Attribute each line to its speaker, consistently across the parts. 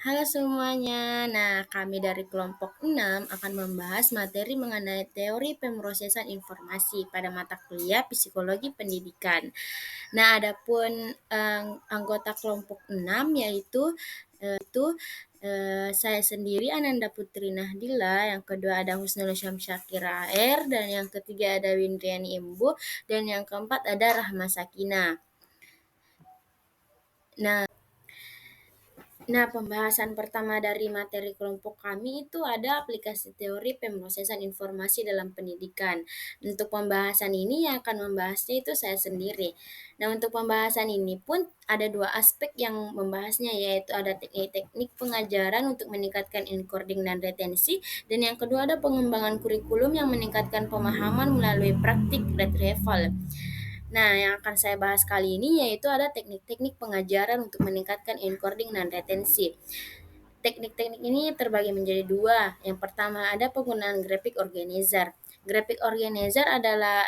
Speaker 1: Halo semuanya. Nah, kami dari kelompok 6 akan membahas materi mengenai teori pemrosesan informasi pada mata kuliah Psikologi Pendidikan. Nah, adapun anggota kelompok 6 yaitu saya sendiri Ananda Putri Nahdila, yang kedua ada Husnul Syamsyakira AR, dan yang ketiga ada Windriani Imbu, dan yang keempat ada Rahma Sakina. Nah, pembahasan pertama dari materi kelompok kami itu ada aplikasi teori pemrosesan informasi dalam pendidikan. Untuk pembahasan ini yang akan membahasnya itu saya sendiri. Nah, untuk pembahasan ini pun ada dua aspek yang membahasnya, yaitu ada teknik-teknik pengajaran untuk meningkatkan encoding dan retensi, dan yang kedua ada pengembangan kurikulum yang meningkatkan pemahaman melalui praktik retrieval. Nah, yang akan saya bahas kali ini yaitu ada teknik-teknik pengajaran untuk meningkatkan encoding dan retensi. Teknik-teknik ini terbagi menjadi dua. Yang pertama ada penggunaan graphic organizer. Graphic organizer adalah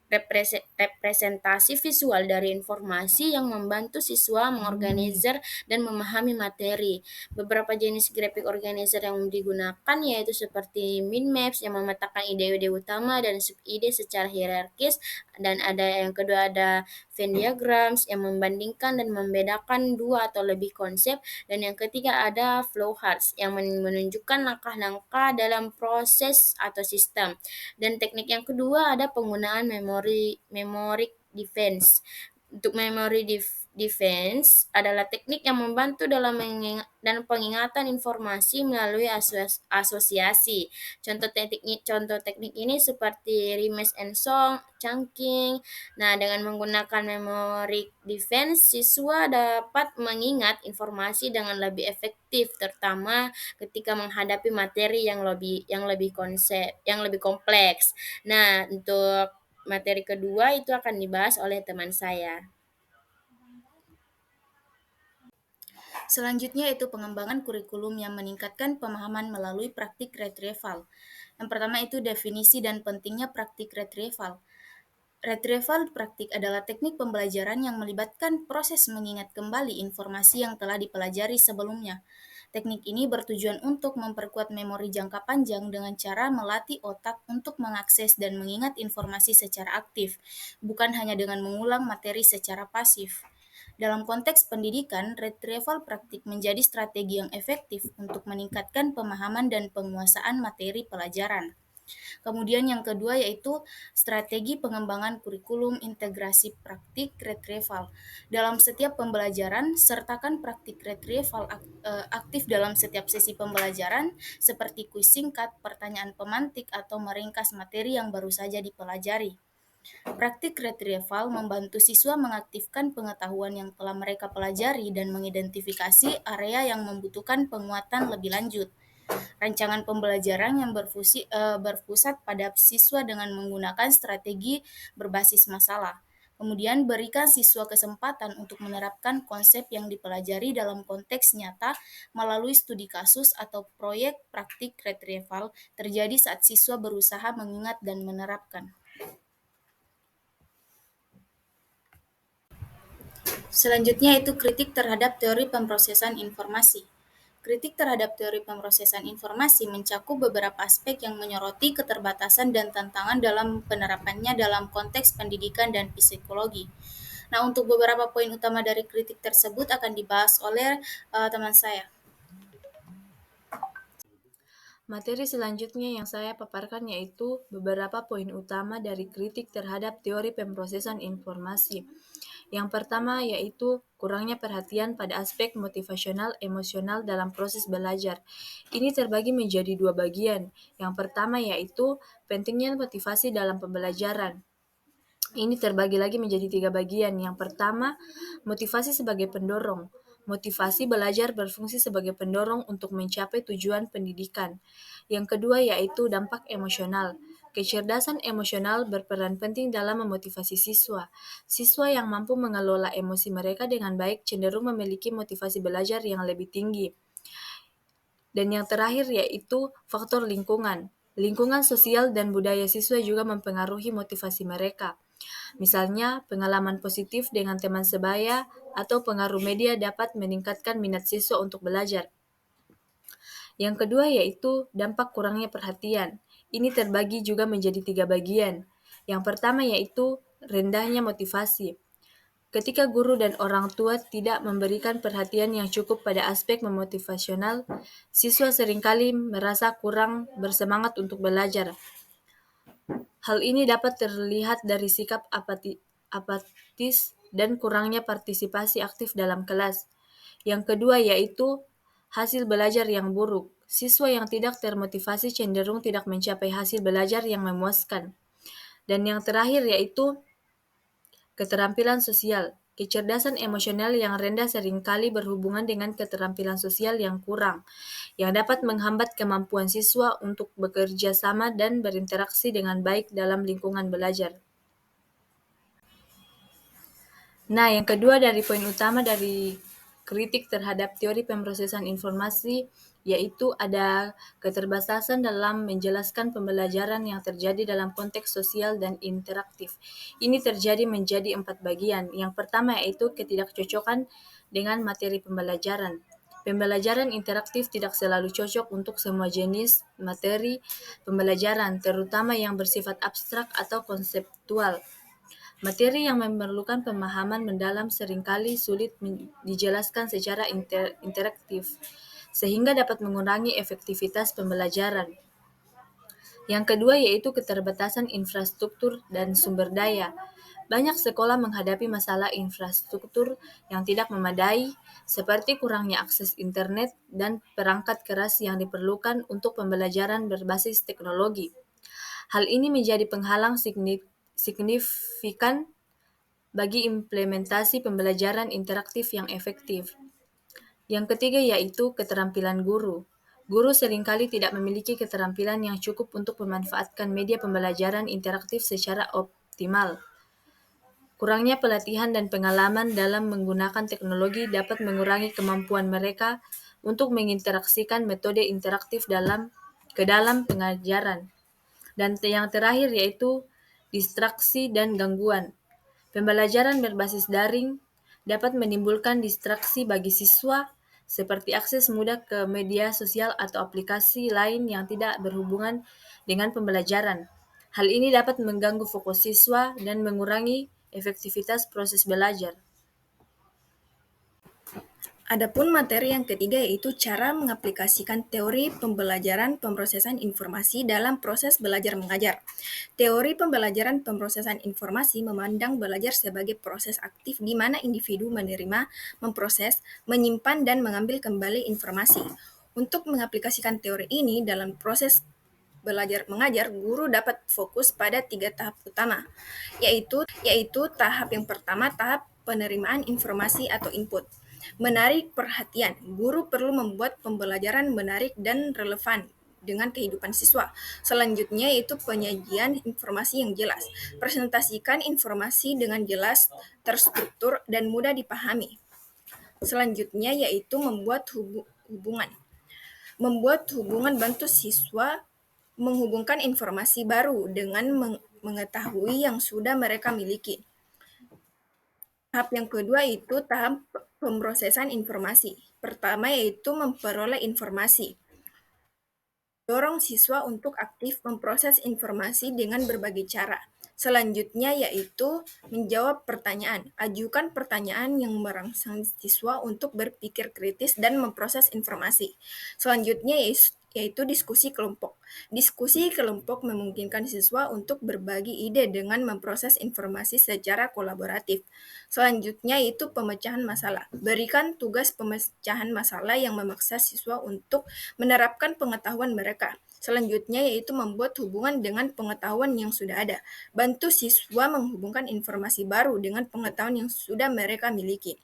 Speaker 1: representasi visual dari informasi yang membantu siswa mengorganisir dan memahami materi. Beberapa jenis graphic organizer yang digunakan yaitu seperti mind maps yang memetakan ide-ide utama dan sub-ide secara hierarkis, dan ada yang kedua ada Venn diagrams yang membandingkan dan membedakan dua atau lebih konsep, dan yang ketiga ada flowcharts yang menunjukkan langkah-langkah dalam proses atau sistem. Dan teknik yang kedua ada penggunaan memory defense. Untuk defense adalah teknik yang membantu dalam dan pengingatan informasi melalui asosiasi. Contoh teknik ini seperti Rimes and Song, chunking. Nah, dengan menggunakan memory defense, siswa dapat mengingat informasi dengan lebih efektif, terutama ketika menghadapi materi yang lebih kompleks. Nah, untuk materi kedua itu akan dibahas oleh teman saya. Selanjutnya itu pengembangan kurikulum yang meningkatkan pemahaman melalui praktik retrieval. Yang pertama itu definisi dan pentingnya praktik retrieval. Retrieval praktik adalah teknik pembelajaran yang melibatkan proses mengingat kembali informasi yang telah dipelajari sebelumnya. Teknik ini bertujuan untuk memperkuat memori jangka panjang dengan cara melatih otak untuk mengakses dan mengingat informasi secara aktif, bukan hanya dengan mengulang materi secara pasif. Dalam konteks pendidikan, retrieval praktik menjadi strategi yang efektif untuk meningkatkan pemahaman dan penguasaan materi pelajaran. Kemudian yang kedua yaitu strategi pengembangan kurikulum integrasi praktik retrieval. Dalam setiap pembelajaran, sertakan praktik retrieval aktif dalam setiap sesi pembelajaran seperti kuis singkat, pertanyaan pemantik, atau meringkas materi yang baru saja dipelajari. Praktik retrieval membantu siswa mengaktifkan pengetahuan yang telah mereka pelajari dan mengidentifikasi area yang membutuhkan penguatan lebih lanjut. Rancangan pembelajaran yang berpusat pada siswa dengan menggunakan strategi berbasis masalah. Kemudian berikan siswa kesempatan untuk menerapkan konsep yang dipelajari dalam konteks nyata melalui studi kasus atau proyek praktik retrieval terjadi saat siswa berusaha mengingat dan menerapkan. Selanjutnya itu kritik terhadap teori pemrosesan informasi. Kritik terhadap teori pemrosesan informasi mencakup beberapa aspek yang menyoroti keterbatasan dan tantangan dalam penerapannya dalam konteks pendidikan dan psikologi. Nah, untuk beberapa poin utama dari kritik tersebut akan dibahas oleh teman saya.
Speaker 2: Materi selanjutnya yang saya paparkan yaitu beberapa poin utama dari kritik terhadap teori pemrosesan informasi. Yang pertama yaitu kurangnya perhatian pada aspek motivasional emosional dalam proses belajar. Ini terbagi menjadi dua bagian. Yang pertama yaitu pentingnya motivasi dalam pembelajaran. Ini terbagi lagi menjadi tiga bagian. Yang pertama, motivasi sebagai pendorong. Motivasi belajar berfungsi sebagai pendorong untuk mencapai tujuan pendidikan. Yang kedua yaitu dampak emosional. Kecerdasan emosional berperan penting dalam memotivasi siswa. Siswa yang mampu mengelola emosi mereka dengan baik cenderung memiliki motivasi belajar yang lebih tinggi. Dan yang terakhir yaitu faktor lingkungan. Lingkungan sosial dan budaya siswa juga mempengaruhi motivasi mereka. Misalnya, pengalaman positif dengan teman sebaya atau pengaruh media dapat meningkatkan minat siswa untuk belajar. Yang kedua yaitu dampak kurangnya perhatian. Ini terbagi juga menjadi 3 bagian. Yang pertama yaitu rendahnya motivasi. Ketika guru dan orang tua tidak memberikan perhatian yang cukup pada aspek memotivasional, siswa seringkali merasa kurang bersemangat untuk belajar. Hal ini dapat terlihat dari sikap apatis dan kurangnya partisipasi aktif dalam kelas. Yang kedua yaitu hasil belajar yang buruk. Siswa yang tidak termotivasi cenderung tidak mencapai hasil belajar yang memuaskan. Dan yang terakhir yaitu keterampilan sosial. Kecerdasan emosional yang rendah seringkali berhubungan dengan keterampilan sosial yang kurang, yang dapat menghambat kemampuan siswa untuk bekerja sama dan berinteraksi dengan baik dalam lingkungan belajar. Nah, yang kedua dari poin utama dari kritik terhadap teori pemrosesan informasi yaitu ada keterbatasan dalam menjelaskan pembelajaran yang terjadi dalam konteks sosial dan interaktif. Ini terjadi menjadi 4 bagian. Yang pertama yaitu ketidakcocokan dengan materi pembelajaran. Pembelajaran interaktif tidak selalu cocok untuk semua jenis materi pembelajaran, terutama yang bersifat abstrak atau konseptual. Materi yang memerlukan pemahaman mendalam seringkali sulit dijelaskan secara interaktif, sehingga dapat mengurangi efektivitas pembelajaran. Yang kedua yaitu keterbatasan infrastruktur dan sumber daya. Banyak sekolah menghadapi masalah infrastruktur yang tidak memadai, seperti kurangnya akses internet dan perangkat keras yang diperlukan untuk pembelajaran berbasis teknologi. Hal ini menjadi penghalang signifikan bagi implementasi pembelajaran interaktif yang efektif. Yang ketiga yaitu keterampilan guru. Guru seringkali tidak memiliki keterampilan yang cukup untuk memanfaatkan media pembelajaran interaktif secara optimal. Kurangnya pelatihan dan pengalaman dalam menggunakan teknologi dapat mengurangi kemampuan mereka untuk menginteraksikan metode interaktif ke dalam pengajaran. Dan yang terakhir yaitu distraksi dan gangguan. Pembelajaran berbasis daring dapat menimbulkan distraksi bagi siswa, seperti akses mudah ke media sosial atau aplikasi lain yang tidak berhubungan dengan pembelajaran. Hal ini dapat mengganggu fokus siswa dan mengurangi efektivitas proses belajar.
Speaker 1: Adapun materi yang ketiga yaitu cara mengaplikasikan teori pembelajaran pemrosesan informasi dalam proses belajar mengajar. Teori pembelajaran pemrosesan informasi memandang belajar sebagai proses aktif di mana individu menerima, memproses, menyimpan, dan mengambil kembali informasi. Untuk mengaplikasikan teori ini dalam proses belajar mengajar, guru dapat fokus pada 3 tahap utama, yaitu tahap yang pertama, tahap penerimaan informasi atau input. Menarik perhatian, guru perlu membuat pembelajaran menarik dan relevan dengan kehidupan siswa. Selanjutnya yaitu penyajian informasi yang jelas. Presentasikan informasi dengan jelas, terstruktur, dan mudah dipahami. Selanjutnya yaitu membuat hubungan. Membuat hubungan bantu siswa menghubungkan informasi baru dengan mengetahui yang sudah mereka miliki. Tahap yang kedua itu tahap pemrosesan informasi. Pertama yaitu memperoleh informasi. Dorong siswa untuk aktif memproses informasi dengan berbagai cara. Selanjutnya yaitu menjawab pertanyaan. Ajukan pertanyaan yang merangsang siswa untuk berpikir kritis dan memproses informasi. Selanjutnya yaitu diskusi kelompok. Diskusi kelompok memungkinkan siswa untuk berbagi ide dengan memproses informasi secara kolaboratif. Selanjutnya yaitu pemecahan masalah. Berikan tugas pemecahan masalah yang memaksa siswa untuk menerapkan pengetahuan mereka. Selanjutnya yaitu membuat hubungan dengan pengetahuan yang sudah ada. Bantu siswa menghubungkan informasi baru dengan pengetahuan yang sudah mereka miliki.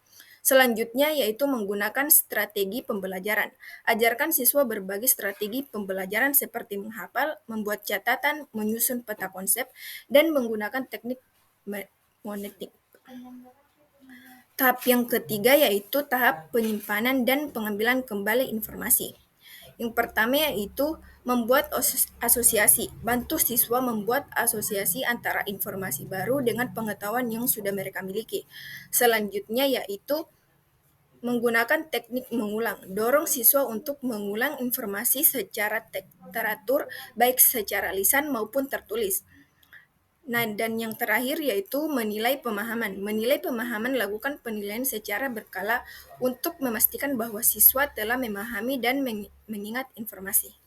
Speaker 1: Selanjutnya yaitu menggunakan strategi pembelajaran. Ajarkan siswa berbagai strategi pembelajaran seperti menghafal, membuat catatan, menyusun peta konsep, dan menggunakan teknik monetik. Tahap yang ketiga yaitu tahap penyimpanan dan pengambilan kembali informasi. Yang pertama yaitu membuat asosiasi. Bantu siswa membuat asosiasi antara informasi baru dengan pengetahuan yang sudah mereka miliki. Selanjutnya yaitu menggunakan teknik mengulang. Dorong siswa untuk mengulang informasi secara teratur, baik secara lisan maupun tertulis. Nah, dan yang terakhir yaitu menilai pemahaman. Menilai pemahaman, lakukan penilaian secara berkala untuk memastikan bahwa siswa telah memahami dan mengingat informasi.